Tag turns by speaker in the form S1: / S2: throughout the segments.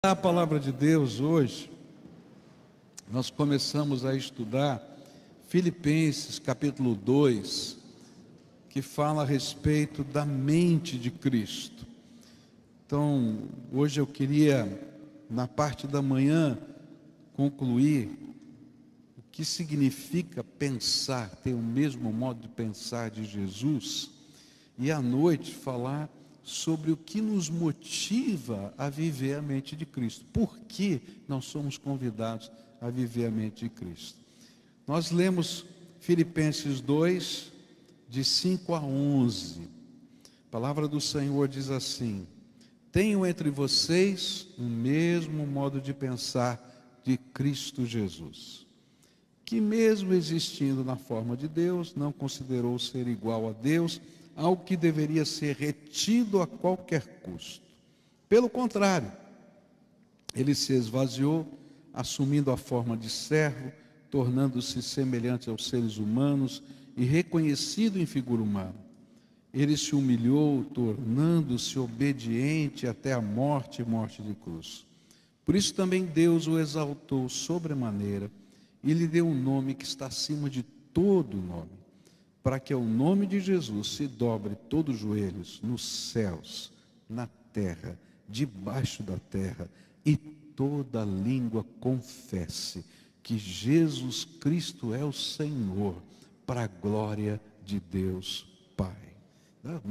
S1: A palavra de Deus hoje, nós começamos a estudar Filipenses capítulo 2, que fala a respeito da mente de Cristo. Então, hoje eu queria, na parte da manhã, concluir o que significa pensar, ter o mesmo modo de pensar de Jesus, e à noite falar sobre o que nos motiva a viver a mente de Cristo. Por que nós somos convidados a viver a mente de Cristo? Nós lemos Filipenses 2, de 5 a 11. A palavra do Senhor diz assim: tenham entre vocês o mesmo modo de pensar de Cristo Jesus, que mesmo existindo na forma de Deus, não considerou ser igual a Deus algo que deveria ser retido a qualquer custo. Pelo contrário, ele se esvaziou, assumindo a forma de servo, tornando-se semelhante aos seres humanos e reconhecido em figura humana. Ele se humilhou, tornando-se obediente até a morte e morte de cruz. Por isso também Deus o exaltou sobremaneira e lhe deu um nome que está acima de todo nome, para que ao nome de Jesus se dobre todos os joelhos, nos céus, na terra, debaixo da terra, e toda língua confesse que Jesus Cristo é o Senhor, para a glória de Deus Pai.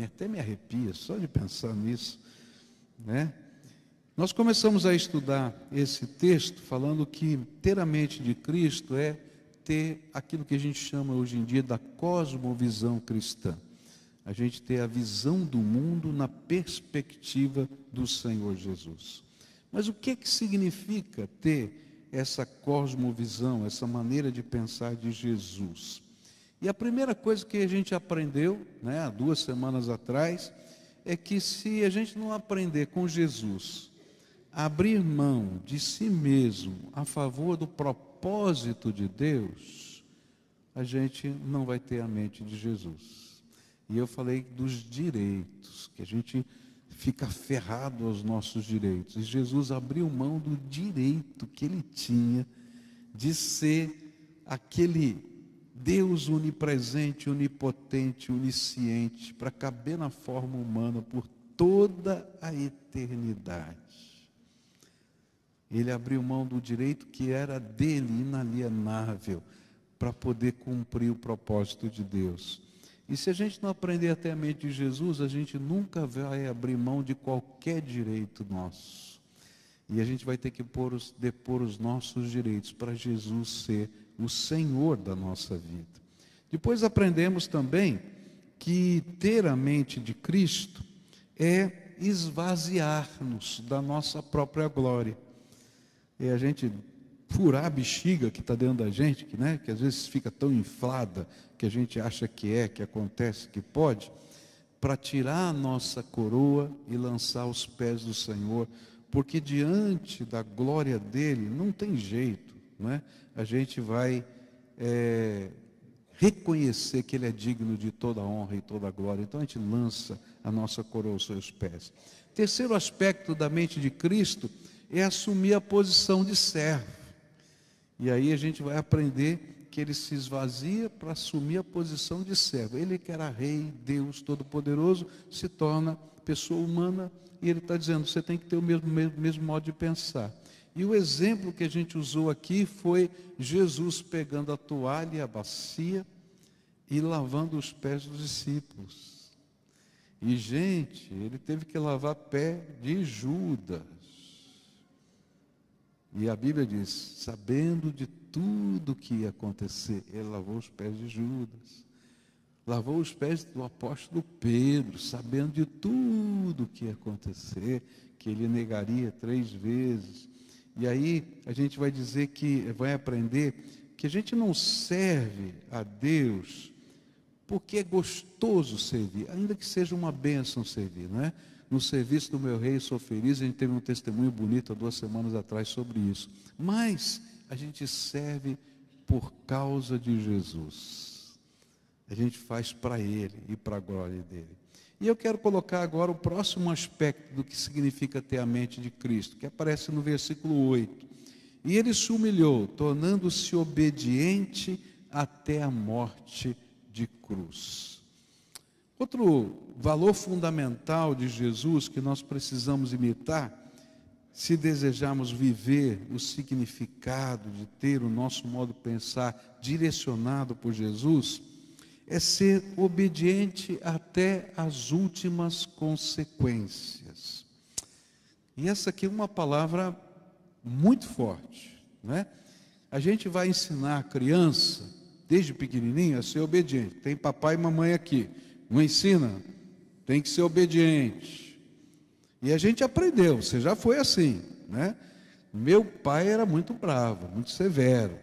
S1: Até me arrepia só de pensar nisso, né? Nós começamos a estudar esse texto falando que ter a mente de Cristo é ter aquilo que a gente chama hoje em dia da cosmovisão cristã. A gente ter a visão do mundo na perspectiva do Senhor Jesus. Mas o que significa ter essa cosmovisão, essa maneira de pensar de Jesus? E a primeira coisa que a gente aprendeu, há 2 semanas atrás, é que se a gente não aprender com Jesus a abrir mão de si mesmo a favor do propósito de Deus, a gente não vai ter a mente de Jesus. E eu falei dos direitos, que a gente fica aferrado aos nossos direitos. E Jesus abriu mão do direito que ele tinha de ser aquele Deus onipresente, onipotente, onisciente, para caber na forma humana por toda a eternidade. Ele abriu mão do direito que era dele, inalienável, para poder cumprir o propósito de Deus. E se a gente não aprender a ter a mente de Jesus, a gente nunca vai abrir mão de qualquer direito nosso. E a gente vai ter que depor os nossos direitos para Jesus ser o Senhor da nossa vida. Depois aprendemos também que ter a mente de Cristo é esvaziar-nos da nossa própria glória. É a gente furar a bexiga que está dentro da gente, que às vezes fica tão inflada, que a gente acha que acontece, que pode, para tirar a nossa coroa e lançar aos pés do Senhor, porque diante da glória dele não tem jeito, a gente vai reconhecer que ele é digno de toda a honra e toda a glória. Então a gente lança a nossa coroa aos seus pés. Terceiro aspecto da mente de Cristo é assumir a posição de servo. E aí a gente vai aprender que ele se esvazia para assumir a posição de servo. Ele que era rei, Deus Todo-Poderoso, se torna pessoa humana, e ele está dizendo, você tem que ter o mesmo modo de pensar. E o exemplo que a gente usou aqui foi Jesus pegando a toalha e a bacia e lavando os pés dos discípulos. E, gente, ele teve que lavar pé de Judas. E a Bíblia diz, sabendo de tudo que ia acontecer, ele lavou os pés de Judas. Lavou os pés do apóstolo Pedro, sabendo de tudo que ia acontecer, que ele negaria 3 vezes. E aí a gente vai aprender que a gente não serve a Deus porque é gostoso servir, ainda que seja uma bênção servir, No serviço do meu rei sou feliz. A gente teve um testemunho bonito há 2 semanas atrás sobre isso. Mas a gente serve por causa de Jesus. A gente faz para ele e para a glória dele. E eu quero colocar agora o próximo aspecto do que significa ter a mente de Cristo, que aparece no versículo 8. E ele se humilhou, tornando-se obediente até a morte de cruz. Outro valor fundamental de Jesus que nós precisamos imitar, se desejarmos viver o significado de ter o nosso modo de pensar direcionado por Jesus, é ser obediente até as últimas consequências. E essa aqui é uma palavra muito forte, né? A gente vai ensinar a criança, desde pequenininho, a ser obediente. Tem papai e mamãe aqui, não ensina, tem que ser obediente. E a gente aprendeu, você já foi assim, né? Meu pai era muito bravo, muito severo,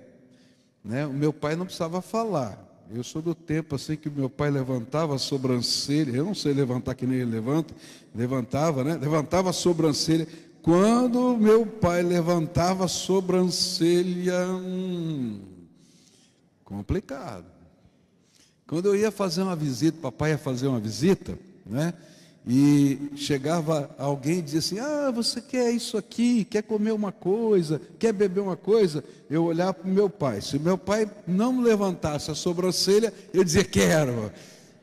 S1: né? O meu pai não precisava falar. Eu sou do tempo assim que meu pai levantava a sobrancelha, eu não sei levantar que nem ele levantava, né? Levantava a sobrancelha. Quando meu pai levantava a sobrancelha, complicado. Quando eu ia fazer uma visita, papai ia fazer uma visita, né? E chegava alguém e dizia assim: ah, você quer isso aqui, quer comer uma coisa, quer beber uma coisa? Eu olhava para o meu pai. Se o meu pai não levantasse a sobrancelha, eu dizia: quero.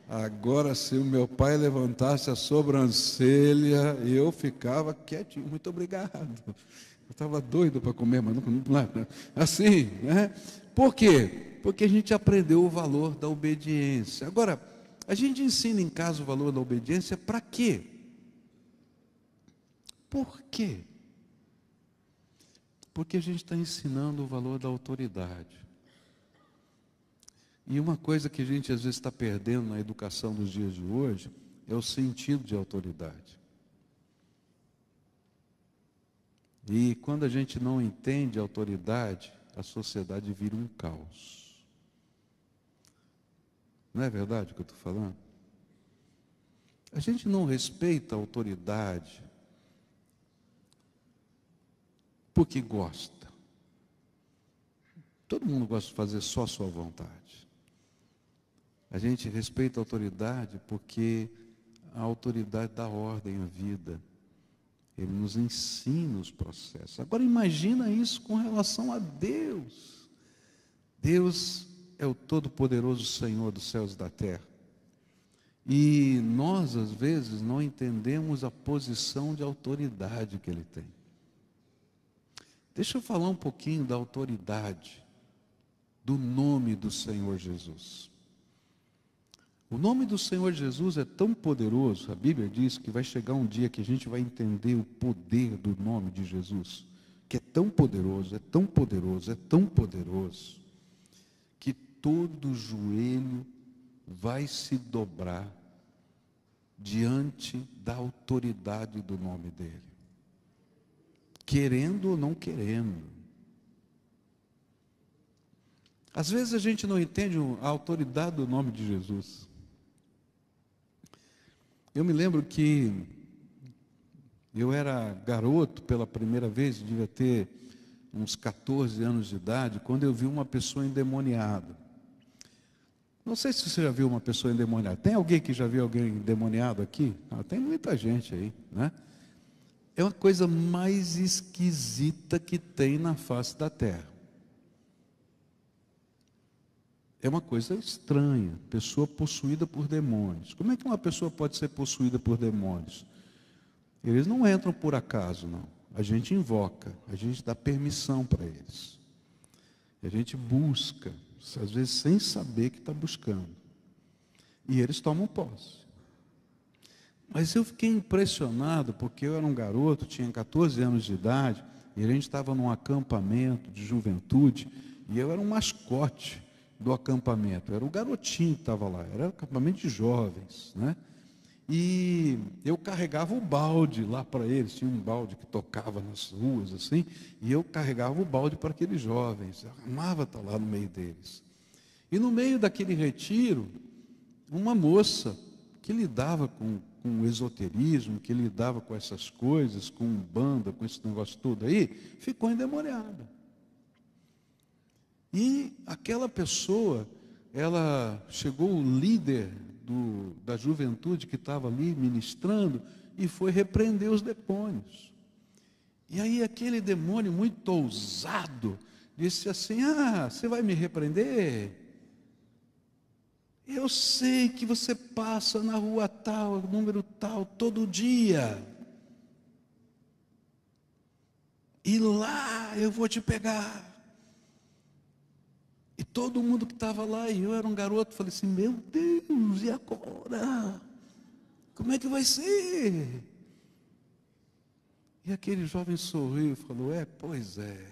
S1: Agora, se o meu pai levantasse a sobrancelha, eu ficava quietinho. Muito obrigado. Eu estava doido para comer, mas não, assim, né? Por quê? Porque a gente aprendeu o valor da obediência. Agora, a gente ensina em casa o valor da obediência para quê? Por quê? Porque a gente está ensinando o valor da autoridade. E uma coisa que a gente às vezes está perdendo na educação dos dias de hoje é o sentido de autoridade. E quando a gente não entende a autoridade, a sociedade vira um caos. Não é verdade o que eu estou falando? A gente não respeita a autoridade porque gosta. Todo mundo gosta de fazer só a sua vontade. A gente respeita a autoridade porque a autoridade dá ordem à vida. Ele nos ensina os processos. Agora imagina isso com relação a Deus. Deus é o Todo-Poderoso Senhor dos céus e da terra. E nós, às vezes, não entendemos a posição de autoridade que Ele tem. Deixa eu falar um pouquinho da autoridade, do nome do Senhor Jesus. O nome do Senhor Jesus é tão poderoso, a Bíblia diz que vai chegar um dia que a gente vai entender o poder do nome de Jesus, que é tão poderoso, é tão poderoso, é tão poderoso, que todo joelho vai se dobrar diante da autoridade do nome dele, querendo ou não querendo. Às vezes a gente não entende a autoridade do nome de Jesus. Eu me lembro que eu era garoto pela primeira vez, devia ter uns 14 anos de idade, quando eu vi uma pessoa endemoniada. Não sei se você já viu uma pessoa endemoniada. Tem alguém que já viu alguém endemoniado aqui? Tem muita gente aí, né? É uma coisa mais esquisita que tem na face da terra. É uma coisa estranha, pessoa possuída por demônios. Como é que uma pessoa pode ser possuída por demônios? Eles não entram por acaso, não. A gente invoca, a gente dá permissão para eles. A gente busca, às vezes sem saber que está buscando. E eles tomam posse. Mas eu fiquei impressionado, porque eu era um garoto, tinha 14 anos de idade, e a gente estava num acampamento de juventude, e eu era um mascote do acampamento. Eu era o garotinho que estava lá, era um acampamento de jovens, né? E eu carregava o balde lá para eles, tinha um balde que tocava nas ruas assim, e eu carregava o balde para aqueles jovens, eu amava estar lá no meio deles. E no meio daquele retiro, uma moça que lidava com o esoterismo, que lidava com essas coisas, com banda, com esse negócio todo aí, ficou endemoniada. E aquela pessoa, ela chegou o líder da juventude que estava ali ministrando e foi repreender os demônios. E aí aquele demônio muito ousado disse assim: você vai me repreender? Eu sei que você passa na rua tal, número tal, todo dia. E lá eu vou te pegar. E todo mundo que estava lá, e eu era um garoto, falei assim: meu Deus, e agora? Como é que vai ser? E aquele jovem sorriu e falou: pois é,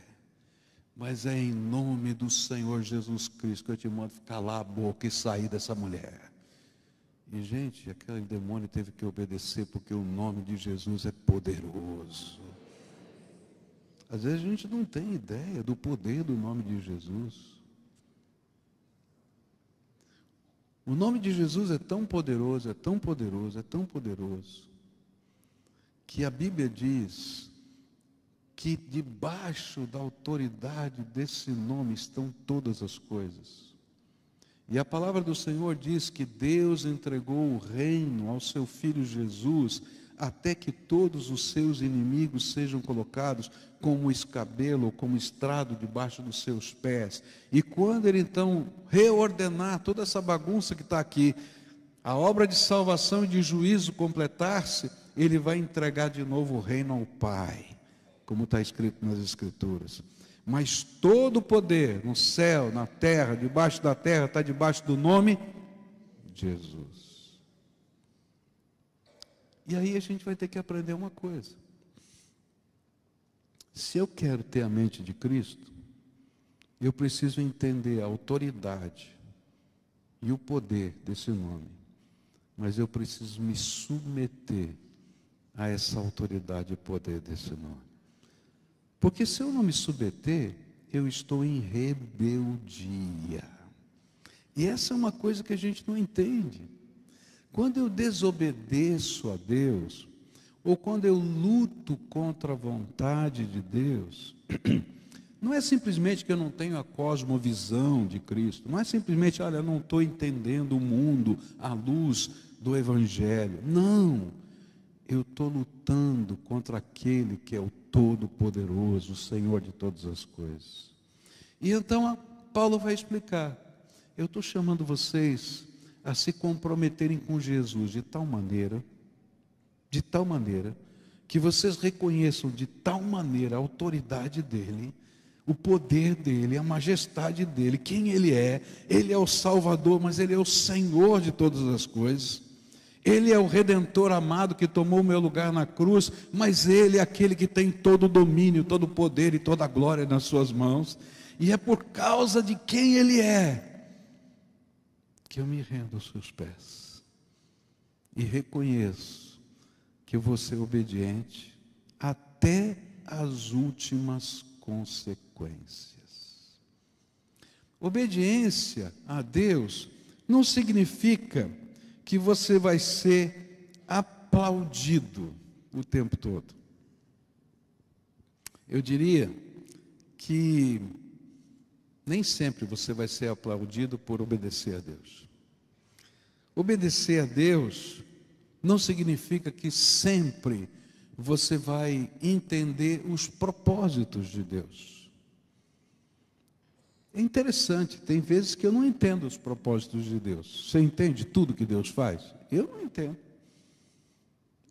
S1: mas é em nome do Senhor Jesus Cristo que eu te mando calar a boca e sair dessa mulher. E gente, aquele demônio teve que obedecer, porque o nome de Jesus é poderoso. Às vezes a gente não tem ideia do poder do nome de Jesus. O nome de Jesus é tão poderoso, é tão poderoso, é tão poderoso, que a Bíblia diz que debaixo da autoridade desse nome estão todas as coisas. E a palavra do Senhor diz que Deus entregou o reino ao seu Filho Jesus, até que todos os seus inimigos sejam colocados como escabelo ou como estrado debaixo dos seus pés. E quando Ele então reordenar toda essa bagunça que está aqui, a obra de salvação e de juízo completar-se, Ele vai entregar de novo o reino ao Pai, como está escrito nas Escrituras. Mas todo o poder no céu, na terra, debaixo da terra, está debaixo do nome de Jesus. E aí a gente vai ter que aprender uma coisa: se eu quero ter a mente de Cristo, eu preciso entender a autoridade e o poder desse nome, mas eu preciso me submeter a essa autoridade e poder desse nome. Porque se eu não me submeter, eu estou em rebeldia. E essa é uma coisa que a gente não entende. Quando eu desobedeço a Deus, ou quando eu luto contra a vontade de Deus, não é simplesmente que eu não tenho a cosmovisão de Cristo, não é simplesmente, olha, eu não estou entendendo o mundo à luz do Evangelho. Não, eu estou lutando contra aquele que é o Todo-Poderoso, o Senhor de todas as coisas. E então Paulo vai explicar: eu estou chamando vocês a se comprometerem com Jesus de tal maneira, que vocês reconheçam de tal maneira a autoridade dele, o poder dele, a majestade dele, quem ele é o Salvador, mas ele é o Senhor de todas as coisas. Ele é o Redentor amado que tomou o meu lugar na cruz, mas Ele é aquele que tem todo o domínio, todo o poder e toda a glória nas suas mãos. E é por causa de quem Ele é que eu me rendo aos seus pés e reconheço que eu vou ser obediente até as últimas consequências. Obediência a Deus não significa que você vai ser aplaudido o tempo todo. Eu diria que nem sempre você vai ser aplaudido por obedecer a Deus. Obedecer a Deus não significa que sempre você vai entender os propósitos de Deus. É interessante, tem vezes que eu não entendo os propósitos de Deus. Você entende tudo que Deus faz? Eu não entendo.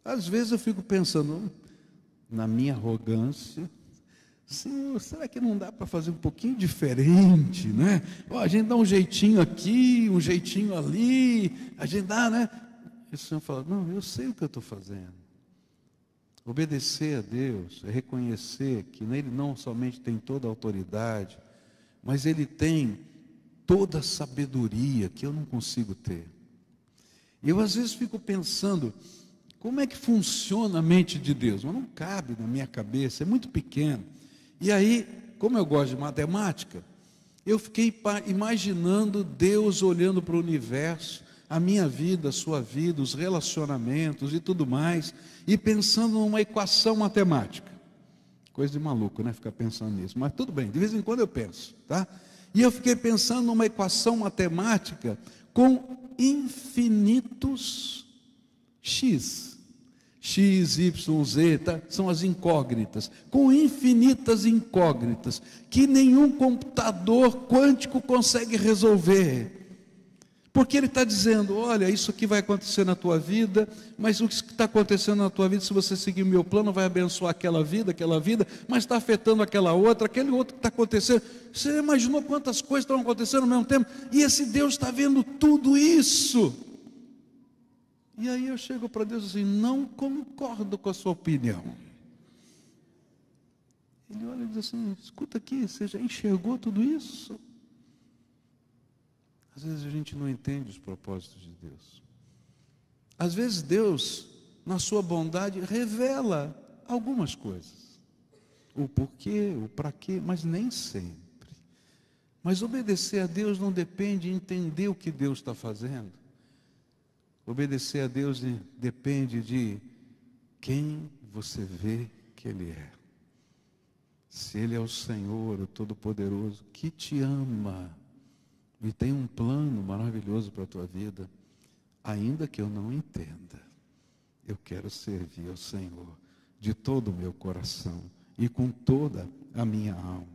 S1: Às vezes eu fico pensando, na minha arrogância, Senhor, será que não dá para fazer um pouquinho diferente, né? A gente dá um jeitinho aqui, um jeitinho ali, a gente dá, né? E o Senhor fala: não, eu sei o que eu estou fazendo. Obedecer a Deus é reconhecer que nele não somente tem toda a autoridade, mas Ele tem toda a sabedoria que eu não consigo ter. Eu às vezes fico pensando, como é que funciona a mente de Deus? Mas não cabe na minha cabeça, é muito pequeno. E aí, como eu gosto de matemática, eu fiquei imaginando Deus olhando para o universo, a minha vida, a sua vida, os relacionamentos e tudo mais, e pensando numa equação matemática. Coisa de maluco, né? Ficar pensando nisso. Mas tudo bem, de vez em quando eu penso, tá? E eu fiquei pensando numa equação matemática com infinitos X, Y, Z, tá? São as incógnitas, com infinitas incógnitas, que nenhum computador quântico consegue resolver. Porque ele está dizendo, olha, isso aqui vai acontecer na tua vida, mas o que está acontecendo na tua vida, se você seguir o meu plano, vai abençoar aquela vida, mas está afetando aquela outra, aquele outro que está acontecendo. Você imaginou quantas coisas estão acontecendo ao mesmo tempo? E esse Deus está vendo tudo isso. E aí eu chego para Deus assim, não concordo com a sua opinião. Ele olha e diz assim, escuta aqui, você já enxergou tudo isso? Às vezes a gente não entende os propósitos de Deus. Às vezes Deus, na sua bondade, revela algumas coisas. O porquê, o para quê, mas nem sempre. Mas obedecer a Deus não depende de entender o que Deus está fazendo. Obedecer a Deus depende de quem você vê que Ele é. Se Ele é o Senhor, o Todo-Poderoso, que te ama e tem um plano maravilhoso para a tua vida, ainda que eu não entenda, eu quero servir ao Senhor de todo o meu coração e com toda a minha alma.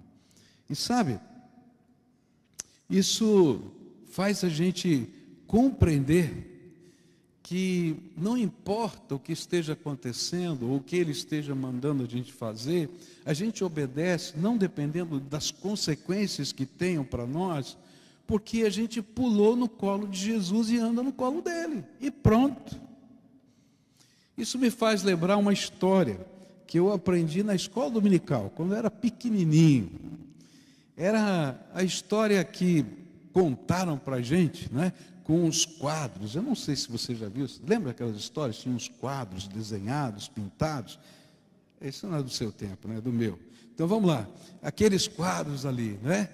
S1: E sabe, isso faz a gente compreender que não importa o que esteja acontecendo, ou o que Ele esteja mandando a gente obedece, não dependendo das consequências que tenham para nós, porque a gente pulou no colo de Jesus e anda no colo dele, e pronto. Isso me faz lembrar uma história que eu aprendi na escola dominical, quando eu era pequenininho. Era a história que contaram para a gente, né, com os quadros. Eu não sei se você já viu, lembra aquelas histórias? Tinha uns quadros desenhados, pintados. Isso não é do seu tempo, né, é do meu. Então vamos lá, aqueles quadros ali, né?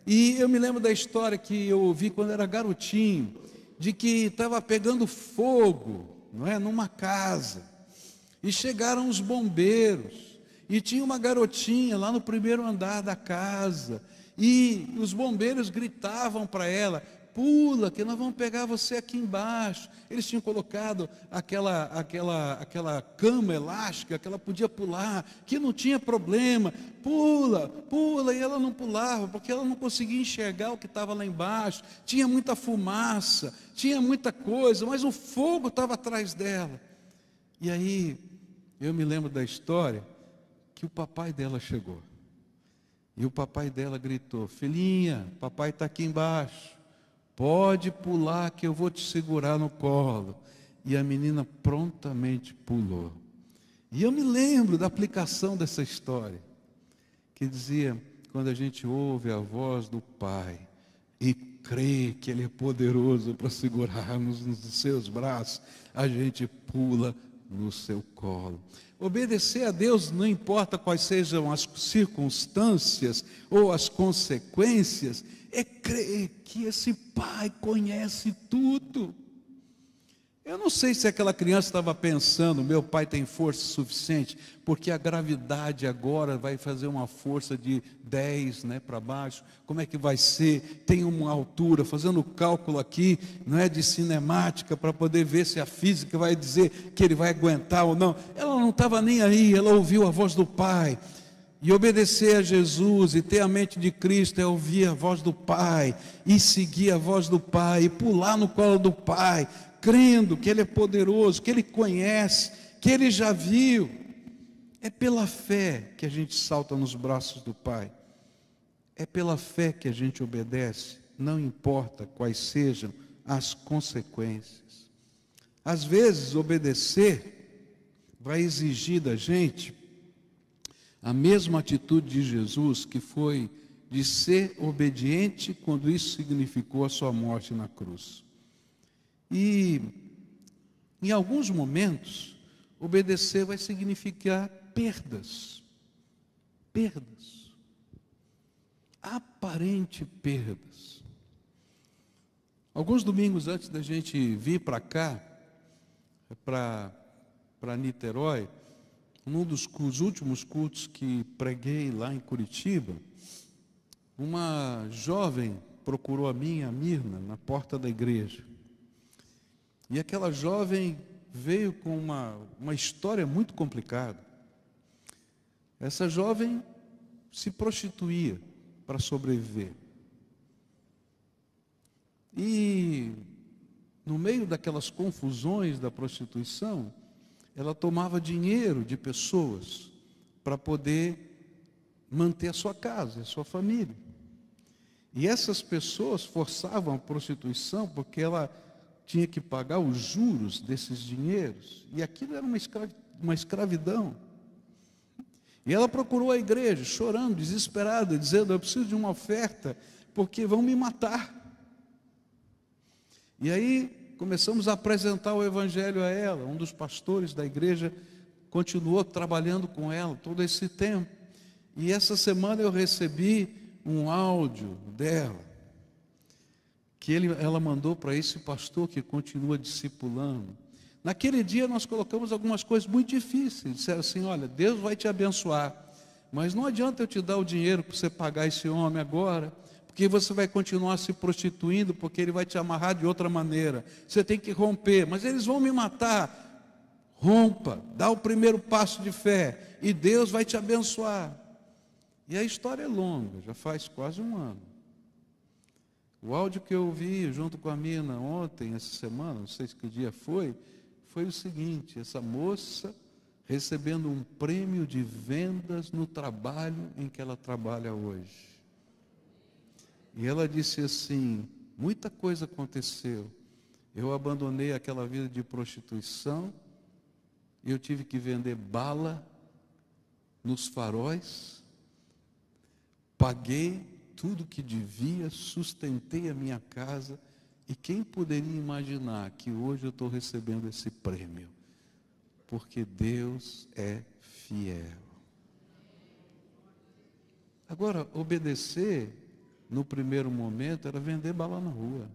S1: E eu me lembro da história que eu ouvi quando era garotinho, de que estava pegando fogo, não é, numa casa, e chegaram os bombeiros, e tinha uma garotinha lá no primeiro andar da casa, e os bombeiros gritavam para ela, pula, que nós vamos pegar você aqui embaixo. Eles tinham colocado aquela cama elástica que ela podia pular, que não tinha problema. Pula, pula, e ela não pulava, porque ela não conseguia enxergar o que estava lá embaixo. Tinha muita fumaça, tinha muita coisa, mas o fogo estava atrás dela. E aí, eu me lembro da história, que o papai dela chegou. E o papai dela gritou, filhinha, papai está aqui embaixo. Pode pular que eu vou te segurar no colo. E a menina prontamente pulou. E eu me lembro da aplicação dessa história, que dizia, quando a gente ouve a voz do Pai e crê que Ele é poderoso para segurar-nos nos seus braços, a gente pula no seu colo. Obedecer a Deus, não importa quais sejam as circunstâncias ou as consequências, é crer que esse Pai conhece tudo. Eu não sei se aquela criança estava pensando, meu pai tem força suficiente, porque a gravidade agora vai fazer uma força de 10, né, para baixo, como é que vai ser? Tem uma altura, fazendo cálculo aqui, não é, de cinemática, para poder ver se a física vai dizer que ele vai aguentar ou não. Ela não estava nem aí, ela ouviu a voz do Pai. E obedecer a Jesus e ter a mente de Cristo é ouvir a voz do Pai, e seguir a voz do Pai, e pular no colo do Pai, crendo que Ele é poderoso, que Ele conhece, que Ele já viu. É pela fé que a gente salta nos braços do Pai. É pela fé que a gente obedece, não importa quais sejam as consequências. Às vezes, obedecer vai exigir da gente a mesma atitude de Jesus, que foi de ser obediente quando isso significou a sua morte na cruz. E em alguns momentos, obedecer vai significar perdas, aparente perdas. Alguns domingos antes da gente vir para cá, para Niterói, num dos últimos cultos que preguei lá em Curitiba, uma jovem procurou a mim, a Mirna, na porta da igreja. E aquela jovem veio com uma história muito complicada. Essa jovem se prostituía para sobreviver. E no meio daquelas confusões da prostituição, ela tomava dinheiro de pessoas para poder manter a sua casa, a sua família. E essas pessoas forçavam a prostituição porque ela tinha que pagar os juros desses dinheiros. E aquilo era uma escravidão. E ela procurou a igreja, chorando, desesperada, dizendo: eu preciso de uma oferta, porque vão me matar. E aí começamos a apresentar o evangelho a ela. Um dos pastores da igreja continuou trabalhando com ela todo esse tempo. E essa semana eu recebi um áudio dela, que ela mandou para esse pastor que continua discipulando. Naquele dia nós colocamos algumas coisas muito difíceis. Disseram assim: olha, Deus vai te abençoar, mas não adianta eu te dar o dinheiro para você pagar esse homem agora, porque você vai continuar se prostituindo, porque ele vai te amarrar de outra maneira. Você tem que romper, mas eles vão me matar. Rompa, dá o primeiro passo de fé, e Deus vai te abençoar. E a história é longa, já faz quase um ano. O áudio que eu ouvi junto com a mina ontem, essa semana, não sei que dia foi o seguinte: essa moça recebendo um prêmio de vendas no trabalho em que ela trabalha hoje. E ela disse assim: muita coisa aconteceu. Eu abandonei aquela vida de prostituição, eu tive que vender bala nos faróis, paguei tudo que devia, sustentei a minha casa, e quem poderia imaginar que hoje eu estou recebendo esse prêmio? Porque Deus é fiel. Agora, obedecer no primeiro momento era vender bala na rua,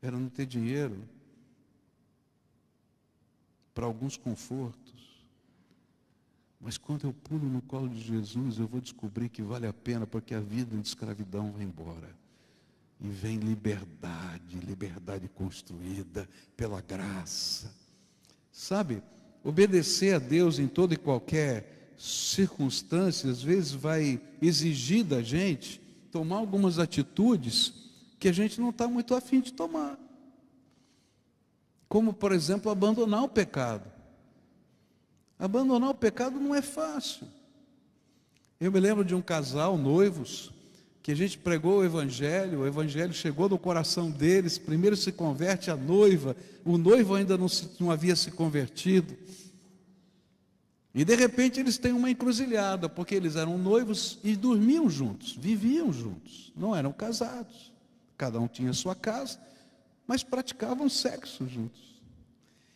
S1: era não ter dinheiro para alguns confortos. Mas quando eu pulo no colo de Jesus, eu vou descobrir que vale a pena, porque a vida de escravidão vai embora. E vem liberdade, liberdade construída pela graça. Sabe, obedecer a Deus em toda e qualquer circunstância, às vezes vai exigir da gente tomar algumas atitudes que a gente não está muito afim de tomar. Como, por exemplo, abandonar o pecado. Abandonar o pecado não é fácil. Eu me lembro de um casal, noivos, que a gente pregou o evangelho chegou no coração deles, primeiro se converte a noiva, o noivo ainda não havia se convertido. E de repente eles têm uma encruzilhada, porque eles eram noivos e dormiam juntos, viviam juntos, não eram casados. Cada um tinha sua casa, mas praticavam sexo juntos.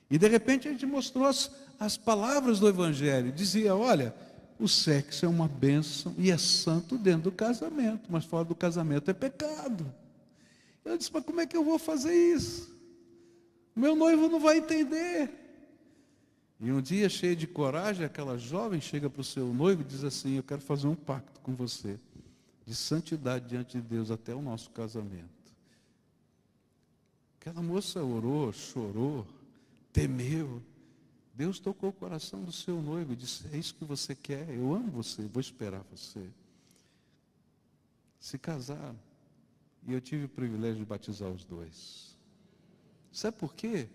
S1: E de repente a gente mostrou as palavras do evangelho, dizia: olha, o sexo é uma bênção e é santo dentro do casamento, mas fora do casamento é pecado. Eu disse: mas como é que eu vou fazer isso? Meu noivo não vai entender. E um dia, cheio de coragem, aquela jovem chega para o seu noivo e diz assim: eu quero fazer um pacto com você, de santidade diante de Deus até o nosso casamento. Aquela moça orou, chorou, temeu. Deus tocou o coração do seu noivo e disse: é isso que você quer? Eu amo você, vou esperar você. Se casaram. E eu tive o privilégio de batizar os dois. Sabe por quê?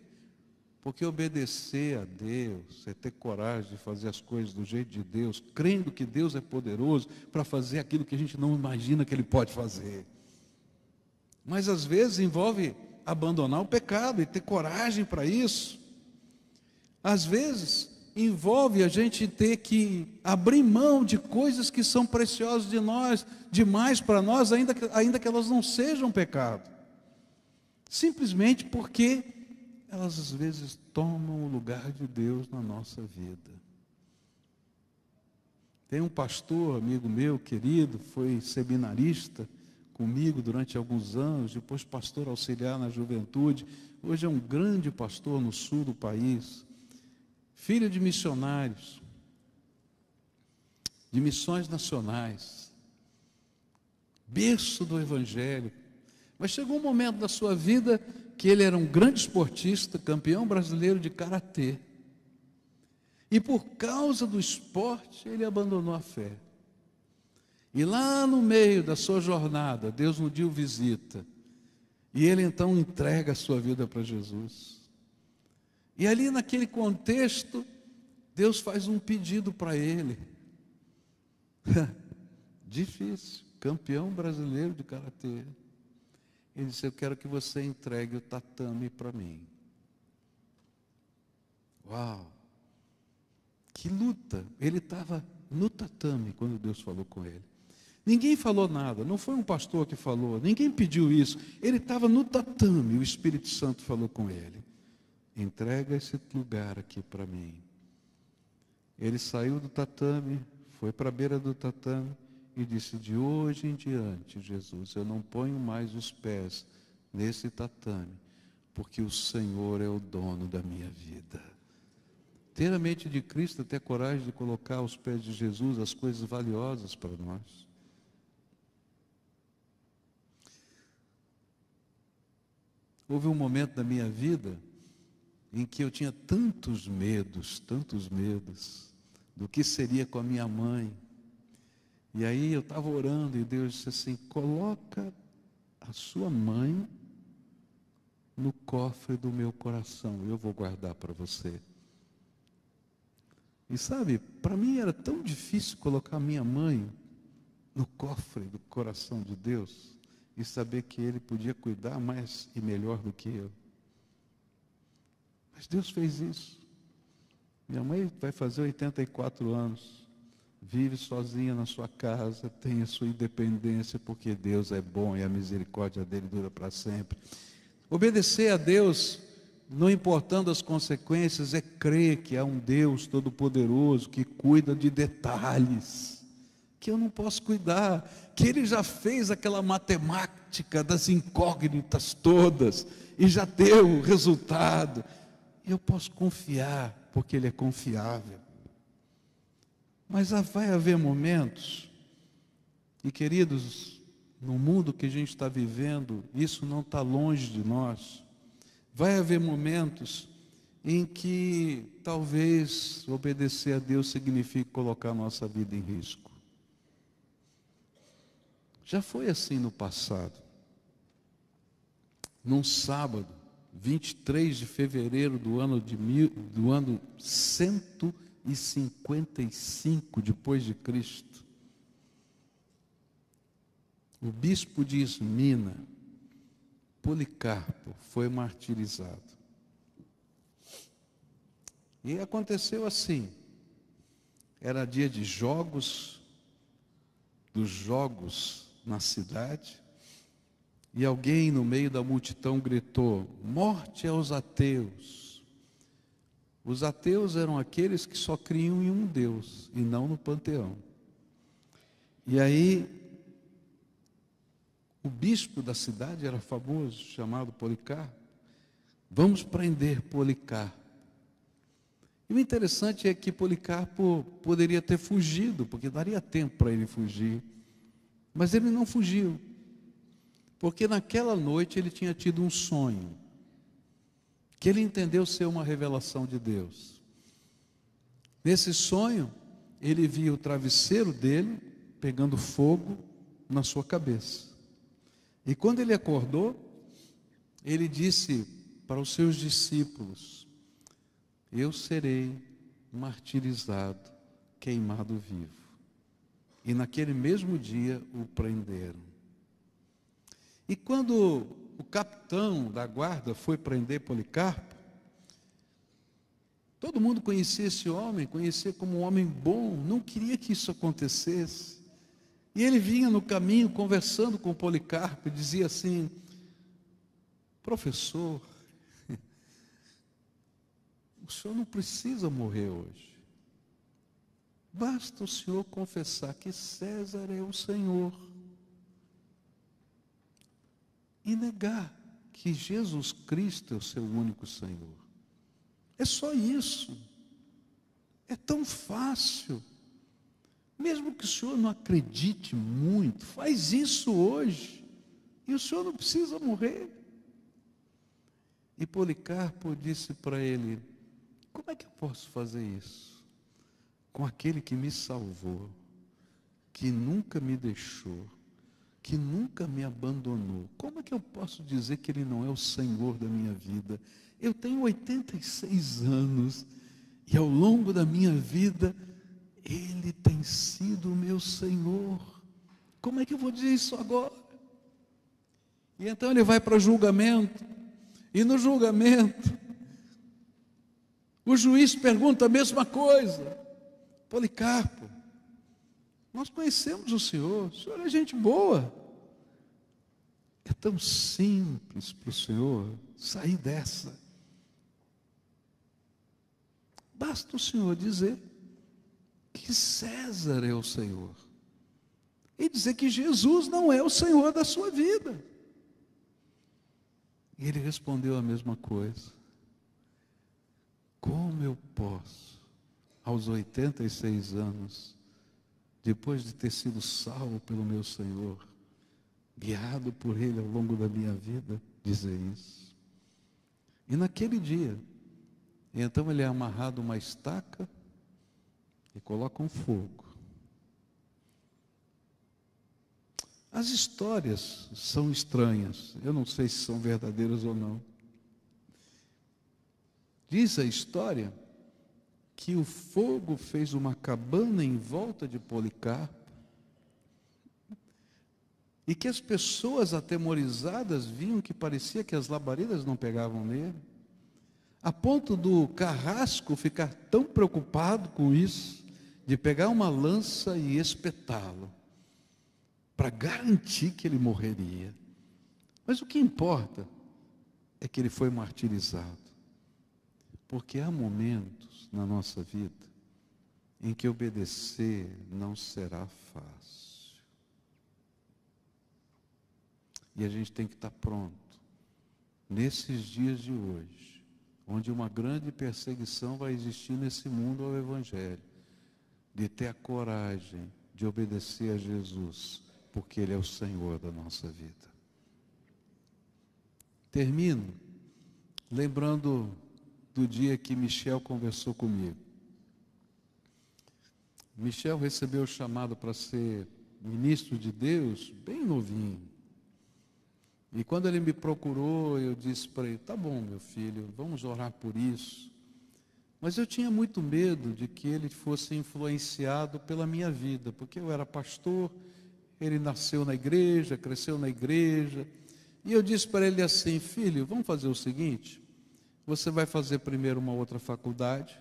S1: Porque obedecer a Deus é ter coragem de fazer as coisas do jeito de Deus, crendo que Deus é poderoso para fazer aquilo que a gente não imagina que Ele pode fazer. Mas às vezes envolve abandonar o pecado e ter coragem para isso. Às vezes envolve a gente ter que abrir mão de coisas que são preciosas de nós, demais para nós, ainda que elas não sejam pecado. Simplesmente porque elas às vezes tomam o lugar de Deus na nossa vida. Tem um pastor, amigo meu, querido, foi seminarista comigo durante alguns anos, depois pastor auxiliar na juventude, hoje é um grande pastor no sul do país, filho de missionários, de missões nacionais, berço do evangelho, Mas chegou um momento da sua vida que ele era um grande esportista, campeão brasileiro de karatê. E por causa do esporte, ele abandonou a fé. E lá no meio da sua jornada, Deus um dia o visita. E ele então entrega a sua vida para Jesus. E ali naquele contexto, Deus faz um pedido para ele. Difícil, campeão brasileiro de karatê. Ele disse: eu quero que você entregue o tatame para mim. Uau! Que luta! Ele estava no tatame quando Deus falou com ele. Ninguém falou nada, não foi um pastor que falou, ninguém pediu isso. Ele estava no tatame, o Espírito Santo falou com ele: entrega esse lugar aqui para mim. Ele saiu do tatame, foi para a beira do tatame e disse: de hoje em diante, Jesus, eu não ponho mais os pés nesse tatame, porque o Senhor é o dono da minha vida. Ter a mente de Cristo, ter coragem de colocar aos pés de Jesus as coisas valiosas para nós. Houve um momento da minha vida em que eu tinha tantos medos do que seria com a minha mãe. E aí eu estava orando e Deus disse assim: coloca a sua mãe no cofre do meu coração, eu vou guardar para você. E sabe, para mim era tão difícil colocar a minha mãe no cofre do coração de Deus e saber que Ele podia cuidar mais e melhor do que eu. Mas Deus fez isso. Minha mãe vai fazer 84 anos, vive sozinha na sua casa, tem a sua independência, porque Deus é bom e a misericórdia dele dura para sempre. Obedecer a Deus, não importando as consequências, é crer que há um Deus todo-poderoso que cuida de detalhes que eu não posso cuidar, que Ele já fez aquela matemática das incógnitas todas e já deu o resultado. Eu posso confiar, porque Ele é confiável. Mas vai haver momentos, e queridos, no mundo que a gente está vivendo, isso não está longe de nós. Vai haver momentos em que talvez obedecer a Deus signifique colocar a nossa vida em risco. Já foi assim no passado. Num sábado, 23 de fevereiro do ano 155 depois de Cristo, o bispo de Esmina, Policarpo, foi martirizado. E aconteceu assim: era dia de jogos, dos jogos na cidade, e alguém no meio da multidão gritou: morte aos ateus. Os ateus eram aqueles que só criam em um Deus e não no panteão. E aí o bispo da cidade era famoso, chamado Policarpo. Vamos prender Policarpo. E o interessante é que Policarpo poderia ter fugido, porque daria tempo para ele fugir. Mas ele não fugiu, porque naquela noite ele tinha tido um sonho, que ele entendeu ser uma revelação de Deus. Nesse sonho, ele via o travesseiro dele pegando fogo na sua cabeça. E quando ele acordou, ele disse para os seus discípulos: eu serei martirizado, queimado vivo. E naquele mesmo dia o prenderam. E quando o capitão da guarda foi prender Policarpo, todo mundo conhecia esse homem, conhecia como um homem bom, não queria que isso acontecesse. E ele vinha no caminho conversando com Policarpo e dizia assim: professor, o senhor não precisa morrer hoje. Basta o senhor confessar que César é o Senhor e negar que Jesus Cristo é o seu único Senhor. É só isso. É tão fácil. Mesmo que o senhor não acredite muito, faz isso hoje E o senhor não precisa morrer. E Policarpo disse para ele: como é que eu posso fazer isso com aquele que me salvou, que nunca me deixou, que nunca me abandonou? Como é que eu posso dizer que Ele não é o Senhor da minha vida? Eu tenho 86 anos e ao longo da minha vida Ele tem sido o meu Senhor. Como é que eu vou dizer isso agora? E então ele vai para o julgamento, e no julgamento o juiz pergunta a mesma coisa: Policarpo, nós conhecemos o senhor é gente boa. É tão simples para o senhor sair dessa. Basta o senhor dizer que César é o Senhor e dizer que Jesus não é o Senhor da sua vida. E ele respondeu a mesma coisa: como eu posso, aos 86 anos, depois de ter sido salvo pelo meu Senhor, guiado por Ele ao longo da minha vida, dizer isso? E naquele dia, então ele é amarrado uma estaca e coloca um fogo. As histórias são estranhas, eu não sei se são verdadeiras ou não. Diz a história que o fogo fez uma cabana em volta de Policarpo e que as pessoas atemorizadas viam que parecia que as labaredas não pegavam nele, a ponto do carrasco ficar tão preocupado com isso, de pegar uma lança e espetá-lo, para garantir que ele morreria. Mas o que importa é que ele foi martirizado. Porque há momentos na nossa vida em que obedecer não será fácil. E a gente tem que estar pronto, nesses dias de hoje, onde uma grande perseguição vai existir nesse mundo ao Evangelho, de ter a coragem de obedecer a Jesus, porque Ele é o Senhor da nossa vida. Termino lembrando do dia que Michel conversou comigo. Michel recebeu o chamado para ser ministro de Deus bem novinho. E quando ele me procurou, eu disse para ele: tá bom, meu filho, vamos orar por isso. Mas eu tinha muito medo de que ele fosse influenciado pela minha vida, porque eu era pastor, ele nasceu na igreja, cresceu na igreja. E eu disse para ele assim: filho, vamos fazer o seguinte, você vai fazer primeiro uma outra faculdade,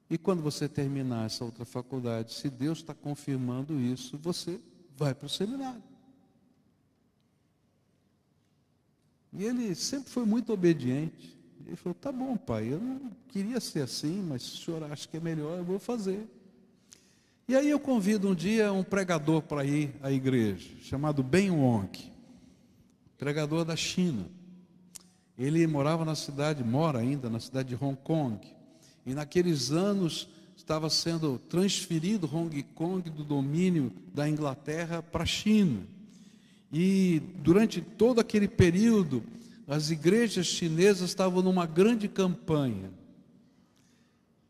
S1: e quando você terminar essa outra faculdade, se Deus está confirmando isso, você vai para o seminário. E ele sempre foi muito obediente. Ele falou: tá bom, pai, eu não queria ser assim, mas se o senhor acha que é melhor, eu vou fazer. E aí eu convido um dia um pregador para ir à igreja, chamado Ben Wong, pregador da China. Ele morava na cidade, mora ainda na cidade de Hong Kong. E naqueles anos estava sendo transferido Hong Kong do domínio da Inglaterra para a China. E durante todo aquele período, as igrejas chinesas estavam numa grande campanha.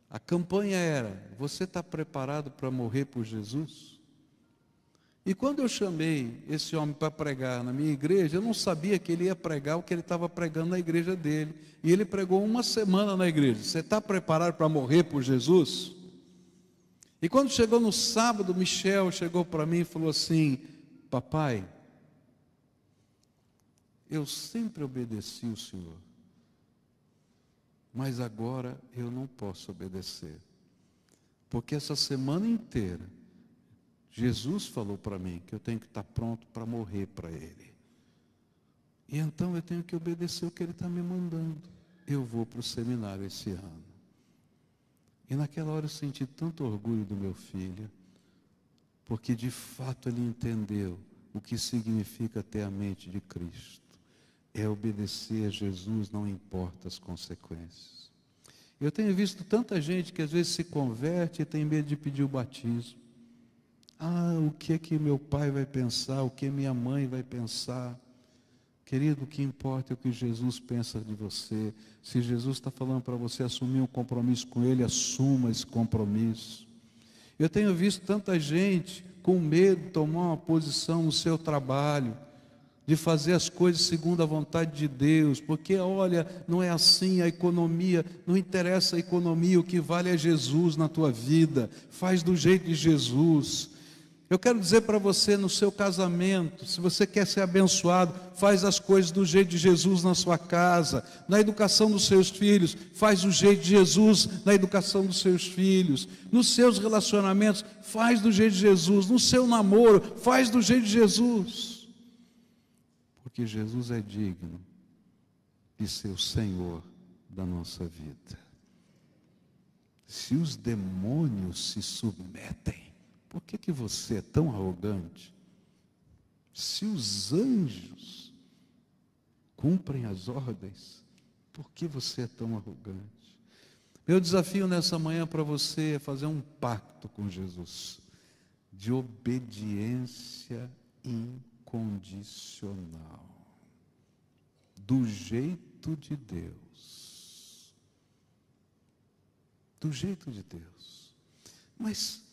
S1: A campanha era: você está preparado para morrer por Jesus? E quando eu chamei esse homem para pregar na minha igreja, eu não sabia que ele ia pregar o que ele estava pregando na igreja dele. E ele pregou uma semana na igreja: você está preparado para morrer por Jesus? E quando chegou no sábado, Michel chegou para mim e falou assim: papai, eu sempre obedeci o Senhor, mas agora eu não posso obedecer, porque essa semana inteira Jesus falou para mim que eu tenho que estar pronto para morrer para Ele. E então eu tenho que obedecer o que Ele está me mandando. Eu vou para o seminário esse ano. E naquela hora eu senti tanto orgulho do meu filho, porque de fato ele entendeu o que significa ter a mente de Cristo. É obedecer a Jesus, não importa as consequências. Eu tenho visto tanta gente que às vezes se converte e tem medo de pedir o batismo. o que é que meu pai vai pensar, o que minha mãe vai pensar. Querido, o que importa é o que Jesus pensa de você. Se Jesus está falando para você assumir um compromisso com Ele, assuma esse compromisso. Eu tenho visto tanta gente com medo de tomar uma posição no seu trabalho, de fazer as coisas segundo a vontade de Deus, porque olha, não é assim a economia, não interessa a economia, o que vale é Jesus na tua vida, faz do jeito de Jesus. Eu quero dizer para você, no seu casamento, se você quer ser abençoado, faz as coisas do jeito de Jesus na sua casa, na educação dos seus filhos, faz do jeito de Jesus na educação dos seus filhos, nos seus relacionamentos, faz do jeito de Jesus, no seu namoro, faz do jeito de Jesus, porque Jesus é digno de ser o Senhor da nossa vida. Se os demônios se submetem, por que você é tão arrogante? Se os anjos cumprem as ordens, por que você é tão arrogante? Meu desafio nessa manhã para você é fazer um pacto com Jesus, de obediência incondicional, do jeito de Deus. Do jeito de Deus. Mas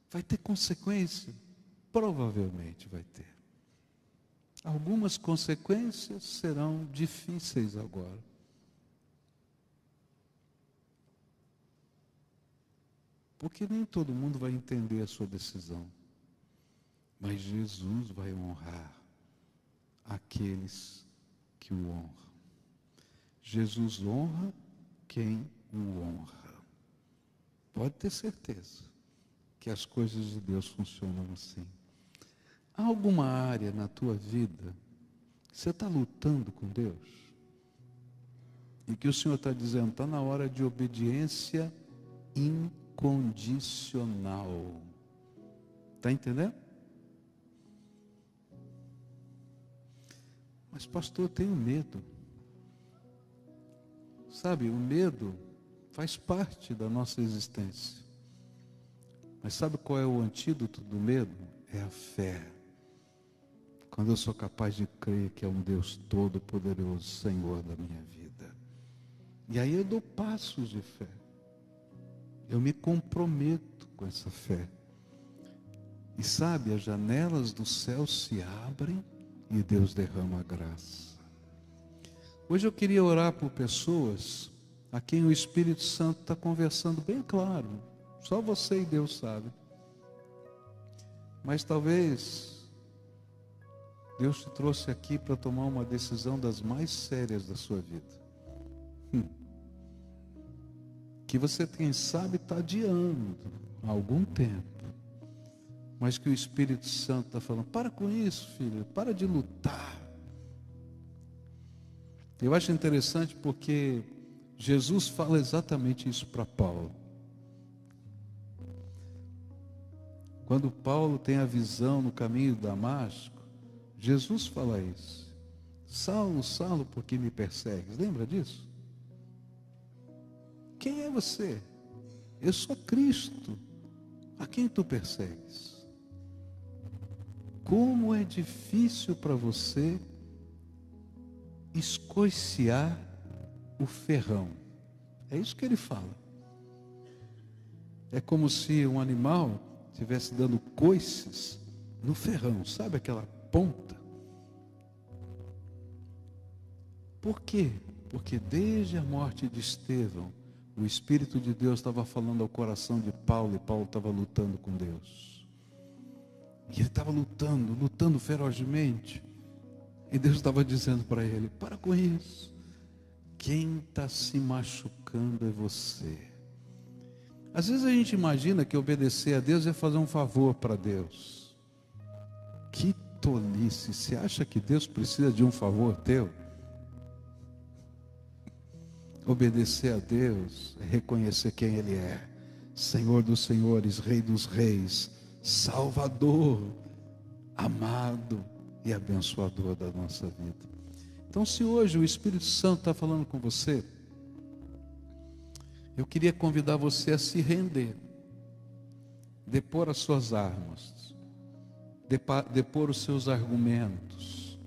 S1: vai ter consequência? Provavelmente vai ter. Algumas consequências serão difíceis agora. Porque nem todo mundo vai entender a sua decisão. Mas Jesus vai honrar aqueles que o honram. Jesus honra quem o honra. Pode ter certeza que as coisas de Deus funcionam assim. Há alguma área na tua vida que você está lutando com Deus? E que o Senhor está dizendo, está na hora de obediência incondicional. Está entendendo? Mas pastor, eu tenho medo. Sabe, o medo faz parte da nossa existência. Mas sabe qual é o antídoto do medo? É a fé. Quando eu sou capaz de crer que é um Deus todo-poderoso, Senhor da minha vida. E aí eu dou passos de fé. Eu me comprometo com essa fé. E sabe, as janelas do céu se abrem e Deus derrama a graça. Hoje eu queria orar por pessoas a quem o Espírito Santo está conversando bem claro. Só você e Deus sabe. Mas talvez Deus te trouxe aqui para tomar uma decisão das mais sérias da sua vida. Que você, quem sabe, está adiando há algum tempo. Mas que o Espírito Santo está falando, para com isso, filho, para de lutar. Eu acho interessante porque Jesus fala exatamente isso para Paulo. Quando Paulo tem a visão no caminho de Damasco, Jesus fala isso. Saulo, Saulo, por que me persegues? Lembra disso? Quem é você? Eu sou Cristo. A quem tu persegues? Como é difícil para você escoiciar o ferrão. É isso que ele fala. É como se um animal estivesse dando coices no ferrão, sabe aquela ponta? Por quê? Porque desde a morte de Estevão, o Espírito de Deus estava falando ao coração de Paulo, e Paulo estava lutando com Deus. E ele estava lutando ferozmente. E Deus estava dizendo para ele, para com isso. Quem está se machucando é você. Às vezes a gente imagina que obedecer a Deus é fazer um favor para Deus. Que tolice, você acha que Deus precisa de um favor teu? Obedecer a Deus é reconhecer quem Ele é. Senhor dos senhores, Rei dos reis, Salvador, amado e abençoador da nossa vida. Então, se hoje o Espírito Santo está falando com você, eu queria convidar você a se render, depor as suas armas, depor os seus argumentos,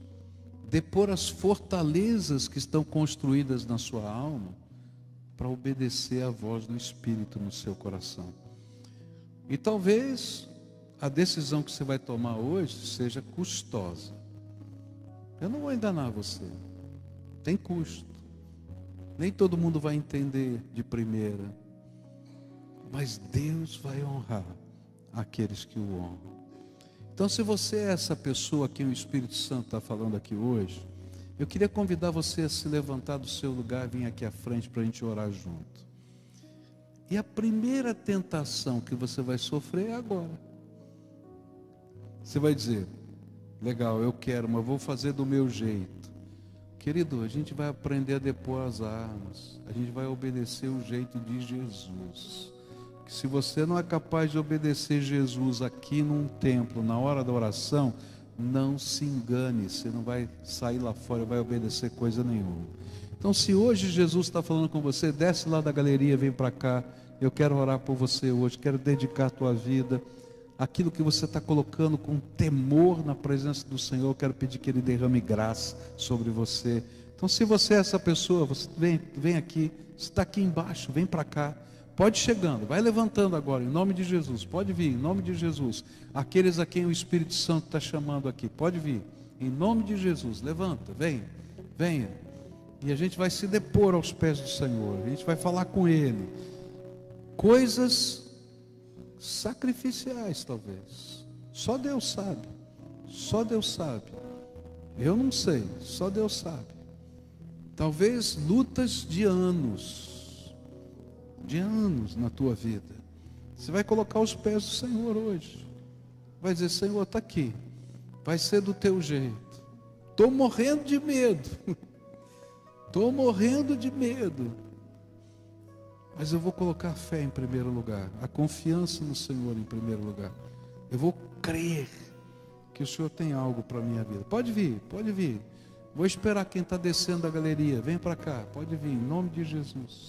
S1: depor as fortalezas que estão construídas na sua alma, para obedecer à voz do Espírito no seu coração. E talvez a decisão que você vai tomar hoje seja custosa. Eu não vou enganar você, tem custo. Nem todo mundo vai entender de primeira, mas Deus vai honrar aqueles que o honram. Então, se você é essa pessoa que o Espírito Santo está falando aqui hoje, eu queria convidar você a se levantar do seu lugar, vir aqui à frente para a gente orar junto. E a primeira tentação que você vai sofrer é agora. Você vai dizer: legal, eu quero, mas vou fazer do meu jeito. Querido, a gente vai aprender a depor as armas, a gente vai obedecer o jeito de Jesus. Que se você não é capaz de obedecer Jesus aqui num templo, na hora da oração, não se engane, você não vai sair lá fora e vai obedecer coisa nenhuma. Então, se hoje Jesus está falando com você, desce lá da galeria, vem para cá. Eu quero orar por você hoje, quero dedicar a tua vida, aquilo que você está colocando com temor na presença do Senhor, eu quero pedir que Ele derrame graça sobre você. Então, se você é essa pessoa, você vem aqui, você está aqui embaixo, vem para cá. Pode ir chegando, vai levantando agora, em nome de Jesus. Pode vir, em nome de Jesus. Aqueles a quem o Espírito Santo está chamando aqui, pode vir, em nome de Jesus. Levanta, venha. E a gente vai se depor aos pés do Senhor, a gente vai falar com Ele. Coisas sacrificiais, talvez. Só Deus sabe. Só Deus sabe. Eu não sei, só Deus sabe. Talvez lutas de anos na tua vida. Você vai colocar os pés do Senhor hoje. Vai dizer: Senhor, está aqui. Vai ser do teu jeito. Estou morrendo de medo. Estou morrendo de medo. Mas eu vou colocar a fé em primeiro lugar, a confiança no Senhor em primeiro lugar. Eu vou crer que o Senhor tem algo para a minha vida. Pode vir, pode vir. Vou esperar quem está descendo da galeria. Vem para cá, pode vir, em nome de Jesus.